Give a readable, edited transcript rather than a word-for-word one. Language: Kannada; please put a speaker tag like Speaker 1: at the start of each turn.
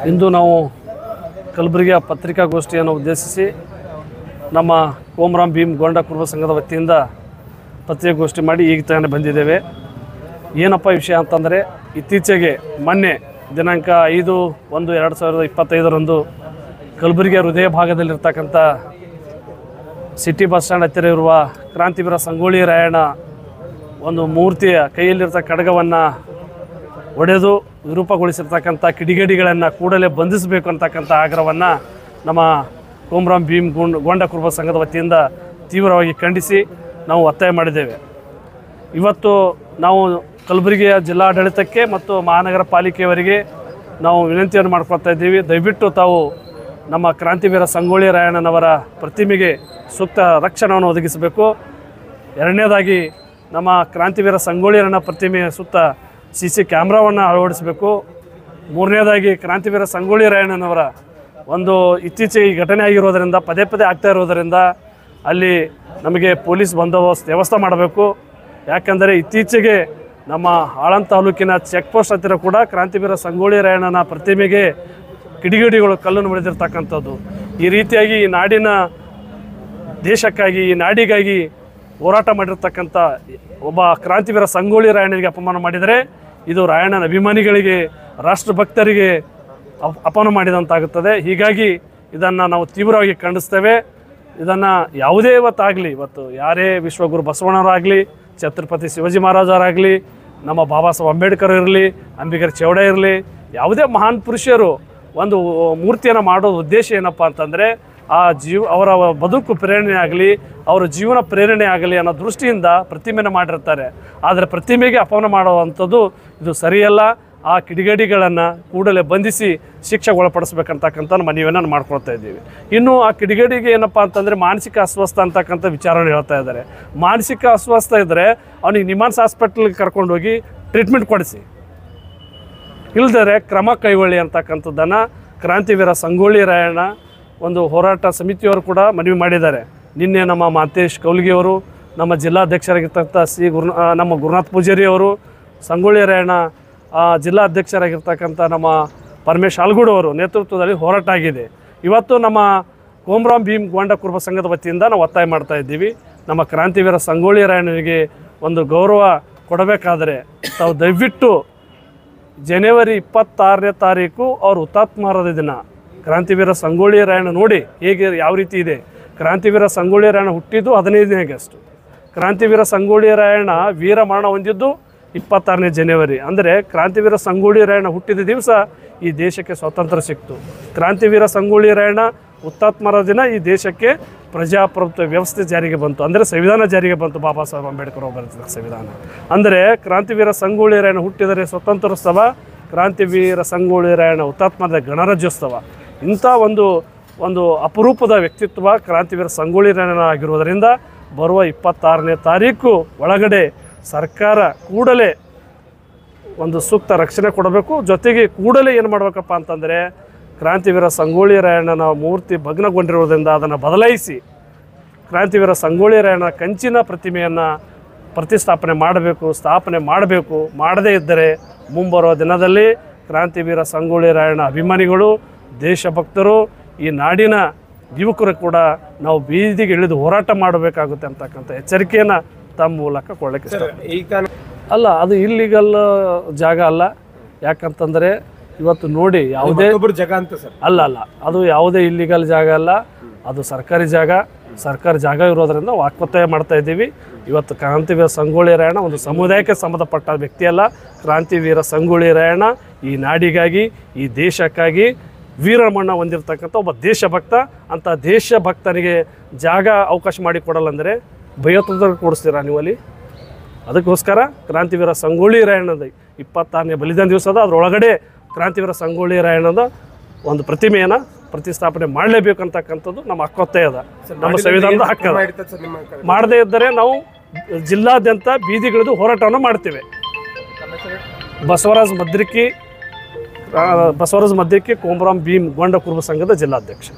Speaker 1: ಇಂದು ನಾವು ಕಲಬುರಗಿಯ ಪತ್ರಿಕಾಗೋಷ್ಠಿಯನ್ನು ಉದ್ದೇಶಿಸಿ ನಮ್ಮ ಕೋಮರಾಮ್ ಭೀಮ್ ಗೋಂಡ ಕುರುಬ ಸಂಘದ ವತಿಯಿಂದ ಪತ್ರಿಕಾಗೋಷ್ಠಿ ಮಾಡಿ ಈಗ ತಾನೇ ಬಂದಿದ್ದೇವೆ. ಏನಪ್ಪ ವಿಷಯ ಅಂತಂದರೆ, ಇತ್ತೀಚೆಗೆ ಮೊನ್ನೆ ದಿನಾಂಕ 5/1/2025 ಕಲಬುರಗಿಯ ಹೃದಯ ಭಾಗದಲ್ಲಿರ್ತಕ್ಕಂಥ ಸಿಟಿ ಬಸ್ ಸ್ಟ್ಯಾಂಡ್ ಹತ್ತಿರ ಇರುವ ಕ್ರಾಂತಿವೀರ ಸಂಗೊಳ್ಳಿ ರಾಯಣ್ಣ ಒಂದು ಮೂರ್ತಿಯ ಕೈಯಲ್ಲಿರ್ತ ಖಡ್ಗವನ್ನು ಒಡೆದು ವಿರೂಪಗೊಳಿಸಿರ್ತಕ್ಕಂಥ ಕಿಡಿಗೇಡಿಗಳನ್ನು ಕೂಡಲೇ ಬಂಧಿಸಬೇಕು ಅಂತಕ್ಕಂಥ ಆಗ್ರಹವನ್ನು ನಮ್ಮ ಕೋಮರಾಮ್ ಭೀಮ್ ಗೋಂಡ ಕುರುಬ ಸಂಘದ ವತಿಯಿಂದ ತೀವ್ರವಾಗಿ ಖಂಡಿಸಿ ನಾವು ಒತ್ತಾಯ ಮಾಡಿದ್ದೇವೆ. ಇವತ್ತು ನಾವು ಕಲಬುರಗಿಯ ಜಿಲ್ಲಾಡಳಿತಕ್ಕೆ ಮತ್ತು ಮಹಾನಗರ ಪಾಲಿಕೆಯವರಿಗೆ ನಾವು ವಿನಂತಿಯನ್ನು ಮಾಡ್ಕೊಳ್ತಾ ಇದ್ದೀವಿ. ದಯವಿಟ್ಟು ತಾವು ನಮ್ಮ ಕ್ರಾಂತಿವೀರ ಸಂಗೊಳ್ಳಿ ರಾಯಣ್ಣನವರ ಪ್ರತಿಮೆಗೆ ಸೂಕ್ತ ರಕ್ಷಣೆಯನ್ನು ಒದಗಿಸಬೇಕು. ಎರಡನೇದಾಗಿ ನಮ್ಮ ಕ್ರಾಂತಿವೀರ ಸಂಗೊಳ್ಳಿ ರಾಯಣ್ಣ ಪ್ರತಿಮೆಯ ಸುತ್ತ CC ಕ್ಯಾಮ್ರಾವನ್ನು ಅಳವಡಿಸಬೇಕು. ಮೂರನೇದಾಗಿ ಕ್ರಾಂತಿವೀರ ಸಂಗೊಳ್ಳಿ ರಾಯಣ್ಣನವರ ಒಂದು ಇತ್ತೀಚೆಗೆ ಈ ಘಟನೆ ಆಗಿರೋದರಿಂದ ಪದೇ ಆಗ್ತಾ ಇರೋದರಿಂದ ಅಲ್ಲಿ ನಮಗೆ ಪೊಲೀಸ್ ಬಂದೋಬಸ್ತ್ ವ್ಯವಸ್ಥೆ ಮಾಡಬೇಕು. ಯಾಕೆಂದರೆ ಇತ್ತೀಚೆಗೆ ನಮ್ಮ ಆಳಂದ ತಾಲೂಕಿನ ಚೆಕ್ ಪೋಸ್ಟ್ ಹತ್ತಿರ ಕೂಡ ಕ್ರಾಂತಿವೀರ ಸಂಗೊಳ್ಳಿ ರಾಯಣ್ಣನ ಪ್ರತಿಮೆಗೆ ಕಿಡಿಗೇಡಿಗಳು ಕಲ್ಲನ್ನು ಹೊಡೆದಿರ್ತಕ್ಕಂಥದ್ದು. ಈ ರೀತಿಯಾಗಿ ಈ ನಾಡಿನ ದೇಶಕ್ಕಾಗಿ, ಈ ನಾಡಿಗಾಗಿ ಹೋರಾಟ ಮಾಡಿರ್ತಕ್ಕಂಥ ಒಬ್ಬ ಕ್ರಾಂತಿವೀರ ಸಂಗೊಳ್ಳಿ ರಾಯಣ್ಣನಿಗೆ ಅಪಮಾನ ಮಾಡಿದರೆ ಇದು ರಾಯಣ್ಣನ ಅಭಿಮಾನಿಗಳಿಗೆ, ರಾಷ್ಟ್ರಭಕ್ತರಿಗೆ ಅಪಮಾನ ಮಾಡಿದಂತಾಗುತ್ತದೆ. ಹೀಗಾಗಿ ಇದನ್ನು ನಾವು ತೀವ್ರವಾಗಿ ಖಂಡಿಸ್ತೇವೆ. ಇದನ್ನು ಯಾವುದೇ ಇವತ್ತು ಯಾರೇ ವಿಶ್ವಗುರು ಬಸವಣ್ಣವರಾಗಲಿ, ಛತ್ರಪತಿ ಶಿವಾಜಿ ಮಹಾರಾಜರಾಗಲಿ, ನಮ್ಮ ಬಾಬಾ ಸಾಹೇಬ್ ಅಂಬೇಡ್ಕರ್ ಇರಲಿ, ಅಂಬಿಗರ ಚೌಡ ಇರಲಿ, ಯಾವುದೇ ಮಹಾನ್ ಪುರುಷರು ಒಂದು ಮೂರ್ತಿಯನ್ನು ಮಾಡೋದು ಉದ್ದೇಶ ಏನಪ್ಪ ಅಂತಂದರೆ ಅವರ ಬದುಕು ಪ್ರೇರಣೆ ಆಗಲಿ, ಅವರ ಜೀವನ ಪ್ರೇರಣೆ ಆಗಲಿ ಅನ್ನೋ ದೃಷ್ಟಿಯಿಂದ ಪ್ರತಿಮೆಯನ್ನು ಮಾಡಿರ್ತಾರೆ. ಆದರೆ ಪ್ರತಿಮೆಗೆ ಅಪಮಾನ ಮಾಡುವಂಥದ್ದು ಇದು ಸರಿಯಲ್ಲ. ಆ ಕಿಡಿಗೇಡಿಗಳನ್ನು ಕೂಡಲೇ ಬಂಧಿಸಿ ಶಿಕ್ಷೆಗೆ ಒಳಪಡಿಸ್ಬೇಕಂತಕ್ಕಂಥ ಮನವಿಯನ್ನು ಮಾಡ್ಕೊಳ್ತಾ ಇದ್ದೀವಿ. ಇನ್ನು ಆ ಕಿಡಿಗೇಡಿಗೆ ಏನಪ್ಪ ಅಂತಂದರೆ ಮಾನಸಿಕ ಅಸ್ವಸ್ಥ ಅಂತಕ್ಕಂಥ ವಿಚಾರವನ್ನು ಹೇಳ್ತಾ ಇದ್ದಾರೆ. ಮಾನಸಿಕ ಅಸ್ವಸ್ಥ ಇದ್ದರೆ ಅವನಿಗೆ ನಿಮಾನ್ಸ್ ಹಾಸ್ಪಿಟ್ಲಿಗೆ ಕರ್ಕೊಂಡೋಗಿ ಟ್ರೀಟ್ಮೆಂಟ್ ಕೊಡಿಸಿ, ಇಲ್ಲದರೆ ಕ್ರಮ ಕೈಗೊಳ್ಳಿ ಅಂತಕ್ಕಂಥದ್ದನ್ನು ಕ್ರಾಂತಿವೀರ ಸಂಗೊಳ್ಳಿ ರಾಯಣ್ಣ ಒಂದು ಹೋರಾಟ ಸಮಿತಿಯವರು ಕೂಡ ಮನವಿ ಮಾಡಿದ್ದಾರೆ. ನಿನ್ನೆ ನಮ್ಮ ಮಾತೇಶ್ ಕೌಲ್ಗಿಯವರು, ನಮ್ಮ ಜಿಲ್ಲಾಧ್ಯಕ್ಷರಾಗಿರ್ತಕ್ಕಂಥ ನಮ್ಮ ಗುರುನಾಥ್ ಪೂಜಾರಿ ಅವರು, ಸಂಗೊಳ್ಳಿ ರಾಯಣ್ಣ ಜಿಲ್ಲಾಧ್ಯಕ್ಷರಾಗಿರ್ತಕ್ಕಂಥ ನಮ್ಮ ಪರಮೇಶ್ ಹಾಲ್ಗೂಡ್ ಅವರು ನೇತೃತ್ವದಲ್ಲಿ ಹೋರಾಟ ಆಗಿದೆ. ಇವತ್ತು ನಮ್ಮ ಕೋಮರಾಮ್ ಭೀಮ್ ಗೋಂಡ ಕುರುಬ ಸಂಘದ ವತಿಯಿಂದ ನಾವು ಒತ್ತಾಯ ಮಾಡ್ತಾ ಇದ್ದೀವಿ. ನಮ್ಮ ಕ್ರಾಂತಿವೀರ ಸಂಗೊಳ್ಳಿ ರಾಯಣ್ಣನಿಗೆ ಒಂದು ಗೌರವ ಕೊಡಬೇಕಾದರೆ ತಾವು ದಯವಿಟ್ಟು ಜನವರಿ 26ನೇ ತಾರೀಕು ಅವ್ರ ಹುತಾತ್ಮರಾದ ದಿನ ಕ್ರಾಂತಿವೀರ ಸಂಗೊಳ್ಳಿ ರಾಯಣ್ಣ ನೋಡಿ ಯಾವ ರೀತಿ ಇದೆ. ಕ್ರಾಂತಿವೀರ ಸಂಗೊಳ್ಳಿ ರಾಯಣ್ಣ ಹುಟ್ಟಿದ್ದು 15ನೇ ಆಗಸ್ಟ್. ಕ್ರಾಂತಿವೀರ ಸಂಗೊಳ್ಳಿ ರಾಯಣ್ಣ ವೀರ ಮರಣ ಹೊಂದಿದ್ದು 26ನೇ ಜನವರಿ. ಅಂದರೆ ಕ್ರಾಂತಿವೀರ ಸಂಗೊಳ್ಳಿ ರಾಯಣ್ಣ ಹುಟ್ಟಿದ ದಿವಸ ಈ ದೇಶಕ್ಕೆ ಸ್ವಾತಂತ್ರ್ಯ ಸಿಕ್ತು. ಕ್ರಾಂತಿವೀರ ಸಂಗೊಳ್ಳಿ ರಾಯಣ್ಣ ಹುತಾತ್ಮರ ದಿನ ಈ ದೇಶಕ್ಕೆ ಪ್ರಜಾಪ್ರಭುತ್ವ ವ್ಯವಸ್ಥೆ ಜಾರಿಗೆ ಬಂತು, ಅಂದರೆ ಸಂವಿಧಾನ ಜಾರಿಗೆ ಬಂತು. ಬಾಬಾ ಸಾಹೇಬ್ ಅಂಬೇಡ್ಕರ್ ಅವರು ಬರೆದ ಸಂವಿಧಾನ. ಅಂದರೆ ಕ್ರಾಂತಿವೀರ ಸಂಗೊಳ್ಳಿ ರಾಯಣ್ಣ ಹುಟ್ಟಿದರೆ ಸ್ವತಂತ್ರೋತ್ಸವ, ಕ್ರಾಂತಿವೀರ ಸಂಗೊಳ್ಳಿ ರಾಯಣ್ಣ ಹುತಾತ್ಮದ ಗಣರಾಜ್ಯೋತ್ಸವ. ಇಂಥ ಒಂದು ಅಪರೂಪದ ವ್ಯಕ್ತಿತ್ವ ಕ್ರಾಂತಿವೀರ ಸಂಗೊಳ್ಳಿ ರಾಯಣ್ಣ ಆಗಿರುವುದರಿಂದ ಬರುವ 26ನೇ ತಾರೀಕು ಒಳಗಡೆ ಸರ್ಕಾರ ಕೂಡಲೇ ಒಂದು ಸೂಕ್ತ ರಕ್ಷಣೆ ಕೊಡಬೇಕು. ಜೊತೆಗೆ ಕೂಡಲೇ ಏನು ಮಾಡಬೇಕಪ್ಪ ಅಂತಂದರೆ ಕ್ರಾಂತಿವೀರ ಸಂಗೊಳ್ಳಿ ರಾಯಣ್ಣನ ಮೂರ್ತಿ ಭಗ್ನಗೊಂಡಿರುವುದರಿಂದ ಅದನ್ನು ಬದಲಾಯಿಸಿ ಕ್ರಾಂತಿವೀರ ಸಂಗೊಳ್ಳಿ ರಾಯಣ್ಣ ಕಂಚಿನ ಪ್ರತಿಮೆಯನ್ನು ಪ್ರತಿಷ್ಠಾಪನೆ ಮಾಡಬೇಕು, ಸ್ಥಾಪನೆ ಮಾಡಬೇಕು. ಮಾಡದೇ ಇದ್ದರೆ ಮುಂಬರುವ ದಿನದಲ್ಲಿ ಕ್ರಾಂತಿವೀರ ಸಂಗೊಳ್ಳಿ ರಾಯಣ್ಣ ಅಭಿಮಾನಿಗಳು, ದೇಶಭಕ್ತರು, ಈ ನಾಡಿನ ಯುವಕರು ಕೂಡ ನಾವು ಬೀದಿಗೆ ಇಳಿದು ಹೋರಾಟ ಮಾಡಬೇಕಾಗುತ್ತೆ ಅಂತಕ್ಕಂಥ ಎಚ್ಚರಿಕೆಯನ್ನು ತಮ್ಮ ಮೂಲಕ ಕೊಡಲಿಕ್ಕೆ ಇಷ್ಟ. ಅಲ್ಲ, ಅದು ಇಲ್ಲಿಗಲ್ ಜಾಗ ಅಲ್ಲ. ಯಾಕಂತಂದರೆ ಇವತ್ತು ನೋಡಿ ಯಾವುದೇ
Speaker 2: ಜಾಗ ಅಂತ ಸರ್
Speaker 1: ಅಲ್ಲ, ಅದು ಯಾವುದೇ ಇಲ್ಲಿಗಲ್ ಜಾಗ ಅಲ್ಲ, ಅದು ಸರ್ಕಾರಿ ಜಾಗ ಇರೋದರಿಂದ ವಾಕ್ಪತ್ತಾಯ ಮಾಡ್ತಾ ಇದ್ದೀವಿ. ಇವತ್ತು ಕ್ರಾಂತಿವೀರ ಸಂಗೊಳ್ಳಿ ರಾಯಣ್ಣ ಒಂದು ಸಮುದಾಯಕ್ಕೆ ಸಂಬಂಧಪಟ್ಟ ವ್ಯಕ್ತಿ ಅಲ್ಲ. ಕ್ರಾಂತಿವೀರ ಸಂಗೊಳ್ಳಿ ರಾಯಣ್ಣ ಈ ನಾಡಿಗಾಗಿ, ಈ ದೇಶಕ್ಕಾಗಿ ವೀರಮರಣ ಹೊಂದಿರತಕ್ಕಂಥ ಒಬ್ಬ ದೇಶಭಕ್ತ. ಅಂಥ ದೇಶಭಕ್ತನಿಗೆ ಜಾಗ ಅವಕಾಶ ಮಾಡಿಕೊಡಲ್ಲ ಅಂದರೆ ಭಯೋತ್ಪಾದಕರಿಗೆ ಕೊಡಿಸ್ತೀರಾ ನೀವು ಅಲ್ಲಿ? ಅದಕ್ಕೋಸ್ಕರ ಕ್ರಾಂತಿವೀರ ಸಂಗೊಳ್ಳಿ ರಾಯಣ್ಣದ 26ನೇ ಬಲಿದಾನ ದಿವಸ ಅದ, ಅದರೊಳಗಡೆ ಕ್ರಾಂತಿವೀರ ಸಂಗೊಳ್ಳಿ ರಾಯಣ್ಣದ ಒಂದು ಪ್ರತಿಮೆಯನ್ನು ಪ್ರತಿಷ್ಠಾಪನೆ ಮಾಡಲೇಬೇಕಂತಕ್ಕಂಥದ್ದು ನಮ್ಮ ಹಕ್ಕೊತ್ತಾಯ ಅದ, ನಮ್ಮ ಸಂವಿಧಾನದ ಹಕ್ಕು. ಮಾಡದೇ ಇದ್ದರೆ ನಾವು ಜಿಲ್ಲಾದ್ಯಂತ ಬೀದಿಗಿಳಿದು ಹೋರಾಟವನ್ನು ಮಾಡ್ತೇವೆ. ಬಸವರಾಜ್ ಮದ್ರಿಕಿ, ಕೋಮರಾಮ್ ಭೀಮ್ ಗೋಂಡ ಕುರುಬ ಸಂಘದ ಜಿಲ್ಲಾಧ್ಯಕ್ಷ.